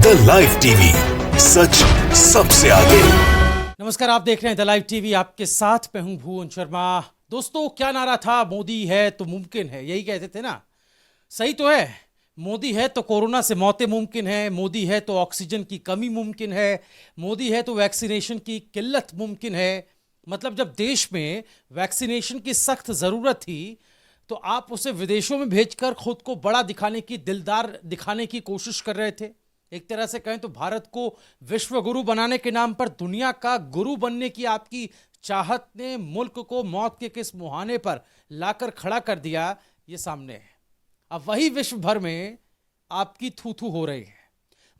The live TV, सच सबसे आगे। नमस्कार, आप देख रहे हैं द लाइव टीवी। आपके साथ मैं हूं भुवन शर्मा। दोस्तों, क्या नारा था? मोदी है तो मुमकिन है, यही कहते थे ना। सही तो है। मोदी है तो कोरोना से मौतें मुमकिन है, मोदी है तो ऑक्सीजन की कमी मुमकिन है, मोदी है तो वैक्सीनेशन की किल्लत मुमकिन है। मतलब जब देश में वैक्सीनेशन की सख्त जरूरत थी तो आप उसे विदेशों में भेजकर खुद को बड़ा दिखाने की, दिलदार दिखाने की कोशिश कर रहे थे। एक तरह से कहें तो भारत को विश्व गुरु बनाने के नाम पर दुनिया का गुरु बनने की आपकी चाहत ने मुल्क को मौत के किस मुहाने पर लाकर खड़ा कर दिया, ये सामने है। अब वही विश्व भर में आपकी थू थू हो रही है।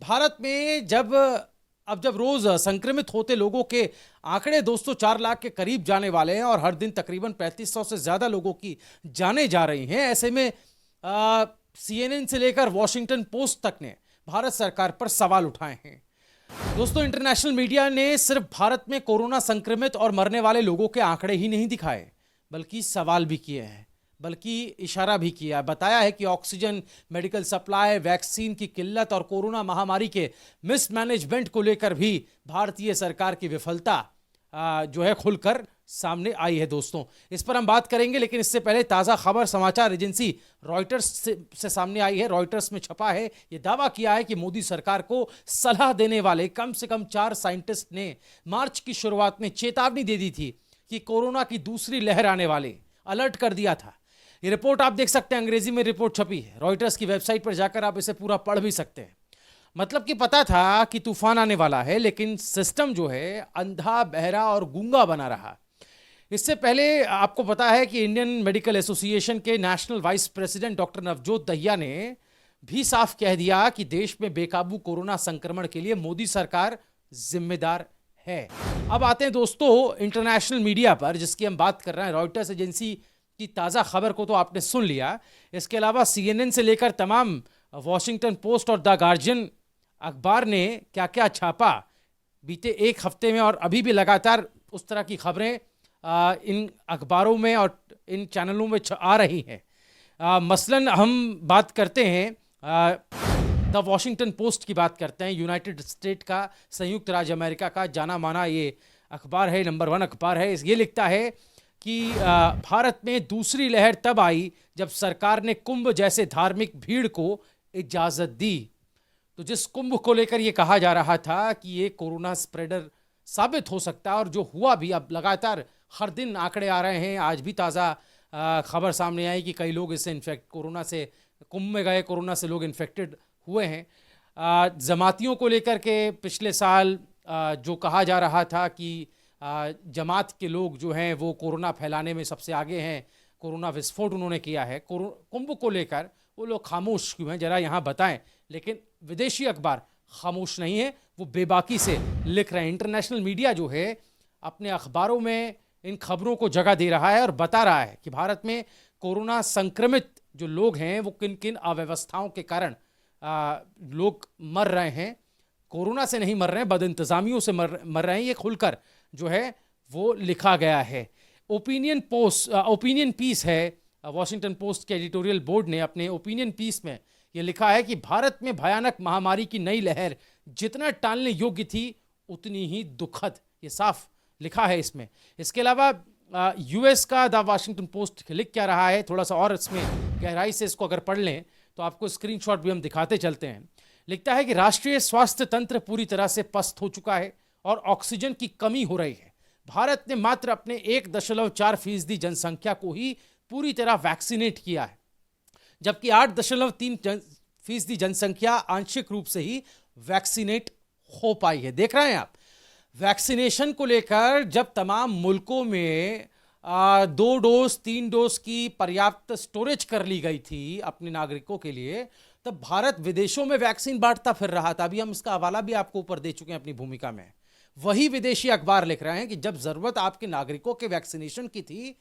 भारत में जब रोज संक्रमित होते लोगों के आंकड़े दोस्तों 4 लाख के करीब जाने वाले हैं और हर दिन तकरीबन 3500 से ज्यादा लोगों की जाने जा रही हैं। ऐसे में CNN से लेकर वॉशिंगटन पोस्ट तक ने भारत सरकार पर सवाल उठाए हैं। दोस्तों, इंटरनेशनल मीडिया ने सिर्फ भारत में कोरोना संक्रमित और मरने वाले लोगों के आंकड़े ही नहीं दिखाए, बल्कि सवाल भी किए हैं, बल्कि इशारा भी किया, बताया है कि ऑक्सीजन, मेडिकल सप्लाई, वैक्सीन की किल्लत और कोरोना महामारी के मिसमैनेजमेंट को लेकर भी भारतीय सरकार की विफलता जो है खुलकर सामने आई है। दोस्तों, इस पर हम बात करेंगे, लेकिन इससे पहले ताज़ा खबर समाचार एजेंसी रॉयटर्स से सामने आई है। रॉयटर्स में छपा है, ये दावा किया है कि मोदी सरकार को सलाह देने वाले कम से कम 4 साइंटिस्ट ने मार्च की शुरुआत में चेतावनी दे दी थी कि कोरोना की दूसरी लहर आने वाली, अलर्ट कर दिया था। ये रिपोर्ट आप देख सकते हैं, अंग्रेजी में रिपोर्ट छपी है। रॉयटर्स की वेबसाइट पर जाकर आप इसे पूरा पढ़ भी सकते हैं। मतलब कि पता था कि तूफान आने वाला है, लेकिन सिस्टम जो है अंधा, बहरा और गूंगा बना रहा। इससे पहले आपको पता है कि इंडियन मेडिकल एसोसिएशन के national vice president doctor Navjot Dahiya ने भी साफ कह दिया कि देश में बेकाबू कोरोना संक्रमण के लिए मोदी सरकार जिम्मेदार है। अब आते हैं दोस्तों इंटरनेशनल मीडिया पर, जिसकी हम बात कर रहे हैं। रॉयटर्स एजेंसी की ताज़ा खबर को तो आपने सुन लिया। इसके अलावा CNN से लेकर तमाम वॉशिंगटन पोस्ट और द गार्जियन अखबार ने क्या क्या छापा बीते एक हफ्ते में, और अभी भी लगातार उस तरह की खबरें इन अखबारों में और इन चैनलों में आ रही हैं। मसलन हम बात करते हैं द वॉशिंगटन पोस्ट की बात करते हैं। यूनाइटेड स्टेट का, संयुक्त राज्य अमेरिका का जाना माना ये अखबार है, नंबर 1 अखबार है। ये लिखता है कि भारत में दूसरी लहर तब आई जब सरकार ने कुंभ जैसे धार्मिक भीड़ को इजाजत दी। तो जिस कुंभ को लेकर ये कहा जा रहा था कि ये कोरोना स्प्रेडर साबित हो सकता है, और जो हुआ भी, अब लगातार हर दिन आंकड़े आ रहे हैं। आज भी ताज़ा खबर सामने आई कि कई लोग इससे कोरोना से, कुंभ में गए कोरोना से लोग इन्फेक्टेड हुए हैं। जमातियों को लेकर के पिछले साल जो कहा जा रहा था कि जमात के लोग जो हैं वो कोरोना फैलाने में सबसे आगे हैं, कोरोना विस्फोट उन्होंने किया है। कुंभ को लेकर वो लोग खामोश क्यों हैं, जरा यहाँ बताएं। लेकिन विदेशी अखबार खामोश नहीं है, वो बेबाकी से लिख रहे हैं। इंटरनेशनल मीडिया जो है अपने अखबारों में इन खबरों को जगह दे रहा है और बता रहा है कि भारत में कोरोना संक्रमित जो लोग हैं वो किन किन अव्यवस्थाओं के कारण लोग मर रहे हैं। कोरोना से नहीं मर रहे हैं, बदइंतजामियों से मर रहे हैं। ये खुलकर जो है वो लिखा गया है। ओपिनियन पीस है, वॉशिंगटन पोस्ट के एडिटोरियल बोर्ड ने अपने ओपिनियन पीस में ये लिखा है कि भारत में भयानक महामारी की नई लहर जितना टालने योग्य थी उतनी ही दुखद, ये साफ लिखा है इसमें। इसके अलावा यूएस का द वॉशिंगटन पोस्ट लिख क्या रहा है, थोड़ा सा और इसमें गहराई से इसको अगर पढ़ लें तो आपको स्क्रीनशॉट भी हम दिखाते चलते हैं। लिखता है कि राष्ट्रीय स्वास्थ्य तंत्र पूरी तरह से पस्त हो चुका है और ऑक्सीजन की कमी हो रही है। भारत ने मात्र अपने 1.4% जनसंख्या को ही पूरी तरह वैक्सीनेट किया है, जबकि 8.3% जनसंख्या आंशिक रूप से ही वैक्सीनेट हो पाई है। देख रहे हैं आप, वैक्सीनेशन को लेकर जब तमाम मुल्कों में 2 डोज 3 डोज की पर्याप्त स्टोरेज कर ली गई थी अपने नागरिकों के लिए, तब भारत विदेशों में वैक्सीन बांटता फिर रहा था। अभी हम इसका हवाला भी आपको ऊपर दे चुके हैं अपनी भूमिका में। वही विदेशी अखबार लिख रहे हैं कि जब जरूरत आपके नागरिकों के वैक्सीनेशन की थी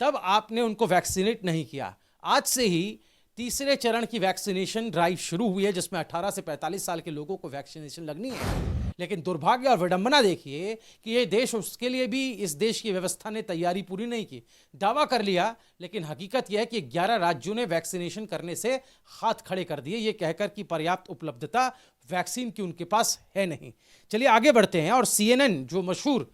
तब आपने उनको वैक्सीनेट नहीं किया। आज से ही तीसरे चरण की वैक्सीनेशन ड्राइव शुरू हुई है, जिसमें 18 से 45 साल के लोगों को वैक्सीनेशन लगनी है। लेकिन दुर्भाग्य और विडंबना देखिए कि ये देश, उसके लिए भी इस देश की व्यवस्था ने तैयारी पूरी नहीं की। दावा कर लिया, लेकिन हकीकत यह है कि 11 राज्यों ने वैक्सीनेशन करने से हाथ खड़े कर दिए, ये कहकर कि पर्याप्त उपलब्धता वैक्सीन की उनके पास है नहीं। चलिए आगे बढ़ते हैं। और CNN जो मशहूर,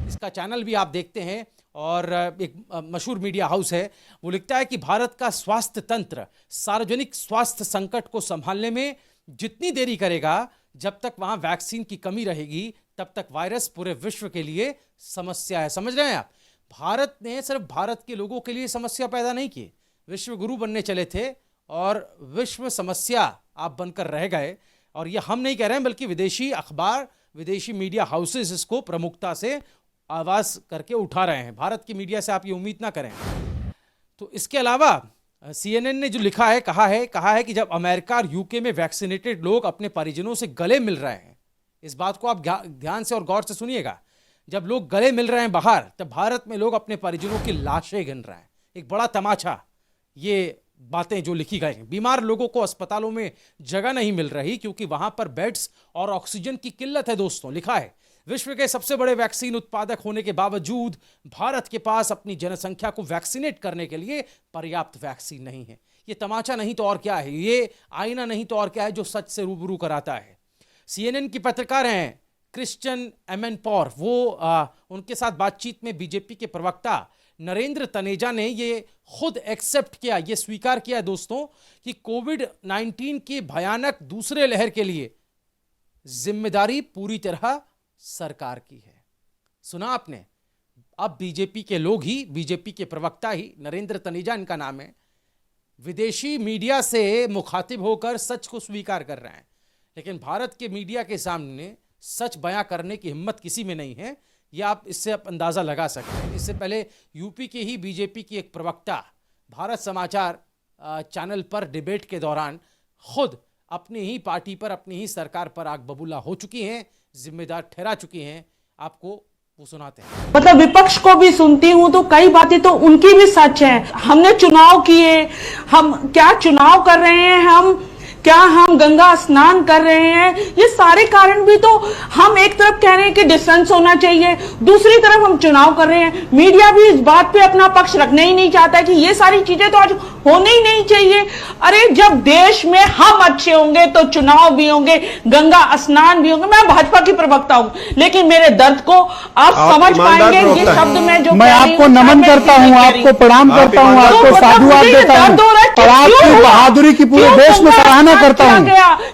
इसका चैनल भी आप देखते हैं और एक मशहूर मीडिया हाउस है, वो लिखता है कि भारत का स्वास्थ्य तंत्र सार्वजनिक स्वास्थ्य संकट को संभालने में जितनी देरी करेगा, जब तक वहां वैक्सीन की कमी रहेगी, तब तक वायरस पूरे विश्व के लिए समस्या है। समझ रहे हैं आप? भारत ने सिर्फ भारत के लोगों के लिए समस्या पैदा नहीं की, विश्व गुरु बनने चले थे और विश्व समस्या आप बनकर रह गए। और ये हम नहीं कह रहे हैं, बल्कि विदेशी अखबार, विदेशी मीडिया हाउसेस इसको प्रमुखता से आवाज करके उठा रहे हैं। भारत की मीडिया से आप ये उम्मीद ना करें। तो इसके अलावा CNN ने जो लिखा है, कहा है कि जब अमेरिका और यूके में वैक्सीनेटेड लोग अपने परिजनों से गले मिल रहे हैं, इस बात को आप ध्यान से और गौर से सुनिएगा, जब लोग गले मिल रहे हैं बाहर, तब भारत में लोग अपने परिजनों की लाशें गिन रहे हैं। एक बड़ा तमाचा ये बातें जो लिखी गई हैं। बीमार लोगों को अस्पतालों में जगह नहीं मिल रही क्योंकि वहां पर बेड्स और ऑक्सीजन की किल्लत है। दोस्तों, लिखा है विश्व के सबसे बड़े वैक्सीन उत्पादक होने के बावजूद भारत के पास अपनी जनसंख्या को वैक्सीनेट करने के लिए पर्याप्त वैक्सीन नहीं है। ये तमाचा नहीं तो और क्या है, ये आईना नहीं तो और क्या है जो सच से रूबरू कराता है। CNN की पत्रकार हैं क्रिश्चियन एमेनपॉर, वो उनके साथ बातचीत में बीजेपी के प्रवक्ता नरेंद्र तनेजा ने ये खुद एक्सेप्ट किया, ये स्वीकार किया दोस्तों कि कोविड-19 की भयानक दूसरे लहर के लिए जिम्मेदारी पूरी तरह सरकार की है। सुना आपने? अब बीजेपी के लोग ही, बीजेपी के प्रवक्ता ही, नरेंद्र तनेजा इनका नाम है, विदेशी मीडिया से मुखातिब होकर सच को स्वीकार कर रहे हैं। लेकिन भारत के मीडिया के सामने सच बयां करने की हिम्मत किसी में नहीं है। यह आप इससे अंदाजा लगा सकते हैं। इससे पहले यूपी के ही बीजेपी की एक प्रवक्ता भारत समाचार चैनल पर डिबेट के दौरान खुद अपनी ही पार्टी पर, अपनी ही सरकार पर आग बबूला हो चुकी हैं, जिम्मेदार ठहरा चुकी हैं। आपको वो सुनाते हैं। मतलब विपक्ष को भी सुनती हूँ तो कई बातें तो उनकी भी सच है। हमने चुनाव किए, हम क्या चुनाव कर रहे हैं, हम गंगा स्नान कर रहे हैं, ये सारे कारण भी तो हम एक तरफ कह रहे हैं कि डिस्टेंस होना चाहिए, दूसरी तरफ हम चुनाव कर रहे हैं। मीडिया भी इस बात पे अपना पक्ष रखना ही नहीं चाहता कि ये सारी चीजें तो आज होने ही नहीं चाहिए। अरे जब देश में हम अच्छे होंगे तो चुनाव भी होंगे, गंगा स्नान भी होंगे। मैं भाजपा की प्रवक्ता हूं, लेकिन मेरे दर्द को आप समझ पाएंगे। ये शब्द में जो मैं आपको नमन करता हूं, आपको प्रणाम करता हूं, आपको साधुवाद देता हूं और आपकी बहादुरी की पूरे देश में सराहना करता हूं।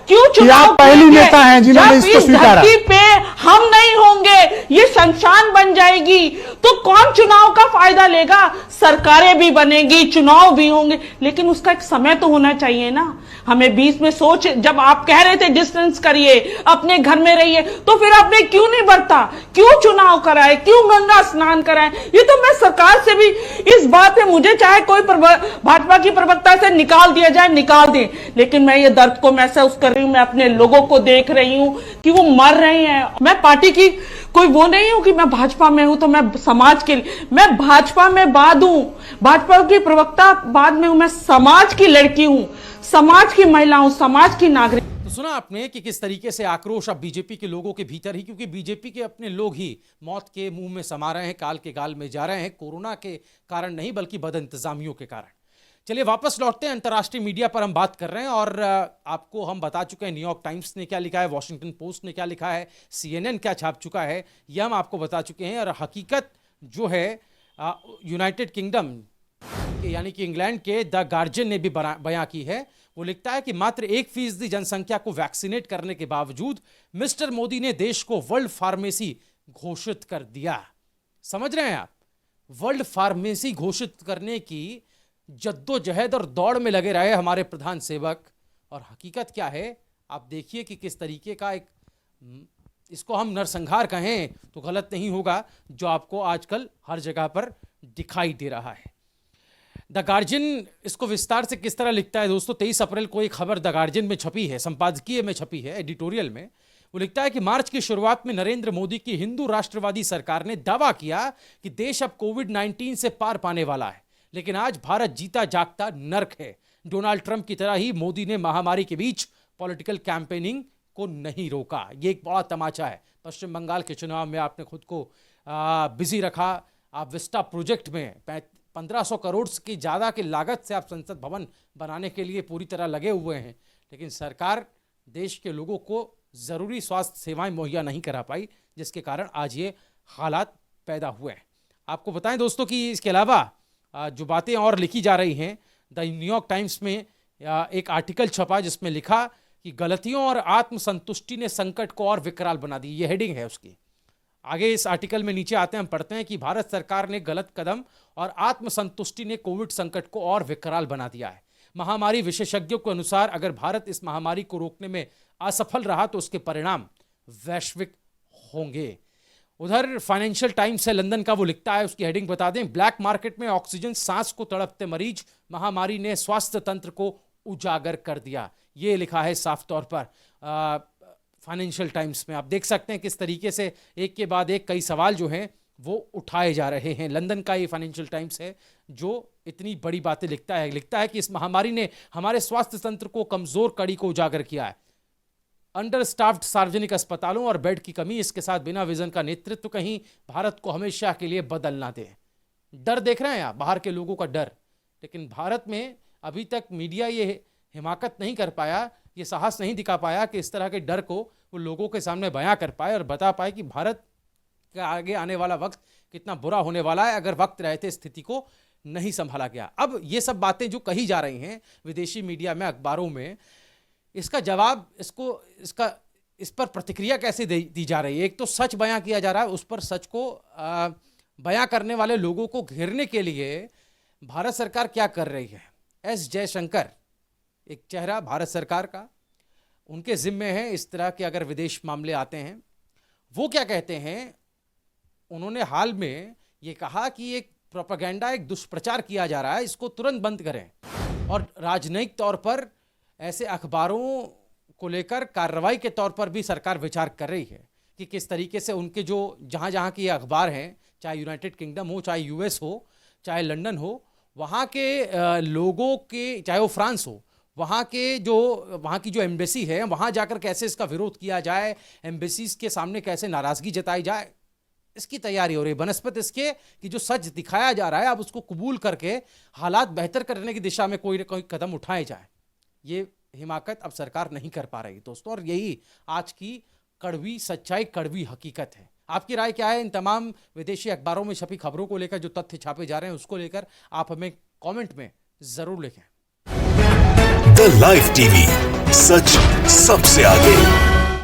क्यों चुनाव आप पहली नेता हैं जिन्होंने इसको स्वीकारा। पे हम नहीं होंगे, ये शमशान बन जाएगी, तो कौन चुनाव का फायदा लेगा? सरकारें भी बनेगी, चुनाव भी होंगे, लेकिन उसका एक समय तो होना चाहिए ना। हमें बीच में सोच, जब आप कह रहे थे डिस्टेंस करिए, अपने घर में रहिए, तो फिर आपने क्यों नहीं बरता? क्यों चुनाव कराए? क्यों गंगा स्नान कराए? ये तो मैं सरकार से भी इस बात में, मुझे चाहे कोई भाजपा की प्रवक्ता से निकाल दिया जाए, निकाल दे, लेकिन मैं ये दर्द को महसूस कर रही हूं। मैं अपने लोगों को देख रही हूं कि वो मर रहे हैं। मैं पार्टी की कोई वो नहीं हूं कि मैं भाजपा में हूं तो मैं समाज के लिए, मैं भाजपा में बाद हूं, भाजपा की प्रवक्ता बाद में हूं। मैं समाज की लड़की हूं, समाज की महिला हूं, समाज की नागरिक। तो सुना आपने कि किस तरीके से आक्रोश अब बीजेपी के लोगों के भीतर ही, क्योंकि बीजेपी के अपने लोग ही मौत के मुंह में समा रहे हैं, काल के गाल में जा रहे हैं, कोरोना के कारण नहीं बल्कि बदइंतजामियों के कारण। चलिए वापस लौटते हैं। अंतर्राष्ट्रीय मीडिया पर हम बात कर रहे हैं और आपको हम बता चुके हैं न्यूयॉर्क टाइम्स ने क्या लिखा है, वॉशिंगटन पोस्ट ने क्या लिखा है, CNN क्या छाप चुका है, यह हम आपको बता चुके हैं। और हकीकत जो है यूनाइटेड किंगडम के यानी कि इंग्लैंड के द गार्जियन ने भी बयां की है। वो लिखता है कि मात्र 1% जनसंख्या को वैक्सीनेट करने के बावजूद मिस्टर मोदी ने देश को वर्ल्ड फार्मेसी घोषित कर दिया। समझ रहे हैं आप? वर्ल्ड फार्मेसी घोषित करने की जद्दोजहद और दौड़ में लगे रहे हमारे प्रधान सेवक। और हकीकत क्या है आप देखिए कि किस तरीके का एक, इसको हम नरसंहार कहें तो गलत नहीं होगा, जो आपको आजकल हर जगह पर दिखाई दे रहा है। द गार्जियन इसको विस्तार से किस तरह लिखता है दोस्तों। 23 अप्रैल को एक खबर द गार्जियन में छपी है, संपादकीय में छपी है, एडिटोरियल में। वो लिखता है कि मार्च की शुरुआत में नरेंद्र मोदी की हिंदू राष्ट्रवादी सरकार ने दावा किया कि देश अब कोविड-19 से पार पाने वाला है, लेकिन आज भारत जीता जागता नर्क है। डोनाल्ड ट्रंप की तरह ही मोदी ने महामारी के बीच पॉलिटिकल कैंपेनिंग को नहीं रोका। ये एक बड़ा तमाचा है। पश्चिम बंगाल के चुनाव में आपने खुद को बिजी रखा। आप विस्टा प्रोजेक्ट में 1500 करोड़ की ज़्यादा की लागत से आप संसद भवन बनाने के लिए पूरी तरह लगे हुए हैं, लेकिन सरकार देश के लोगों को ज़रूरी स्वास्थ्य सेवाएं मुहैया नहीं करा पाई, जिसके कारण आज ये हालात पैदा हुए हैं। आपको बताएं दोस्तों कि इसके अलावा जो बातें और लिखी जा रही हैं, द न्यूयॉर्क टाइम्स में एक आर्टिकल छपा जिसमें लिखा कि गलतियों और आत्मसंतुष्टि ने संकट को और विकराल बना दी। ये हेडिंग है उसकी। आगे इस आर्टिकल में नीचे आते हैं, हम पढ़ते हैं कि भारत सरकार ने गलत कदम और आत्मसंतुष्टि ने कोविड संकट को और विकराल बना दिया है। महामारी विशेषज्ञों के अनुसार अगर भारत इस महामारी को रोकने में असफल रहा तो उसके परिणाम वैश्विक होंगे। उधर फाइनेंशियल टाइम्स है लंदन का, वो लिखता है, उसकी हेडिंग बता दें, ब्लैक मार्केट में ऑक्सीजन सांस को तड़पते मरीज, महामारी ने स्वास्थ्य तंत्र को उजागर कर दिया। ये लिखा है साफ तौर पर फाइनेंशियल टाइम्स में। आप देख सकते हैं किस तरीके से एक के बाद एक कई सवाल जो हैं वो उठाए जा रहे हैं। लंदन का ये फाइनेंशियल टाइम्स है जो इतनी बड़ी बातें लिखता है कि इस महामारी ने हमारे स्वास्थ्य तंत्र को कमजोर कड़ी को उजागर किया है। अंडर स्टाफ्ड सार्वजनिक अस्पतालों और बेड की कमी, इसके साथ बिना विजन का नेतृत्व कहीं भारत को हमेशा के लिए बदल ना दे। डर देख रहे हैं आप, बाहर के लोगों का डर, लेकिन भारत में अभी तक मीडिया ये हिमाकत नहीं कर पाया, ये साहस नहीं दिखा पाया कि इस तरह के डर को वो लोगों के सामने बयां कर पाए और बता पाए कि भारत का आगे आने वाला वक्त कितना बुरा होने वाला है अगर वक्त रहते स्थिति को नहीं संभाला गया। अब ये सब बातें जो कही जा रही हैं विदेशी मीडिया में, अखबारों में, इसका जवाब इस पर प्रतिक्रिया कैसे दी जा रही है? एक तो सच बयां किया जा रहा है, उस पर सच को बयां करने वाले लोगों को घेरने के लिए भारत सरकार क्या कर रही है? एस जयशंकर, एक चेहरा भारत सरकार का, उनके जिम्मे है इस तरह के अगर विदेश मामले आते हैं। वो क्या कहते हैं? उन्होंने हाल में ये कहा कि एक प्रोपेगेंडा, एक दुष्प्रचार किया जा रहा है, इसको तुरंत बंद करें और राजनयिक तौर पर ऐसे अखबारों को लेकर कार्रवाई के तौर पर भी सरकार विचार कर रही है कि किस तरीके से उनके जो जहाँ के अखबार हैं, चाहे यूनाइटेड किंगडम हो, चाहे यूएस हो, चाहे लंदन हो, वहाँ के लोगों के, चाहे वो फ्रांस हो, वहाँ की जो एम्बेसी है वहाँ जाकर कैसे इसका विरोध किया जाए, एम्बेसीज के सामने कैसे नाराज़गी जताई जाए, इसकी तैयारी हो रही है। बनस्पत इसके कि जो सच दिखाया जा रहा है अब उसको कबूल करके हालात बेहतर करने की दिशा में कोई कदम उठाए जाए, ये हिमाकत अब सरकार नहीं कर पा रही दोस्तों। और यही आज की कड़वी सच्चाई, कड़वी हकीकत है। आपकी राय क्या है इन तमाम विदेशी अखबारों में छपी खबरों को लेकर, जो तथ्य छापे जा रहे हैं उसको लेकर? आप हमें कमेंट में जरूर लिखें। द लाइव टीवी, सच सबसे आगे।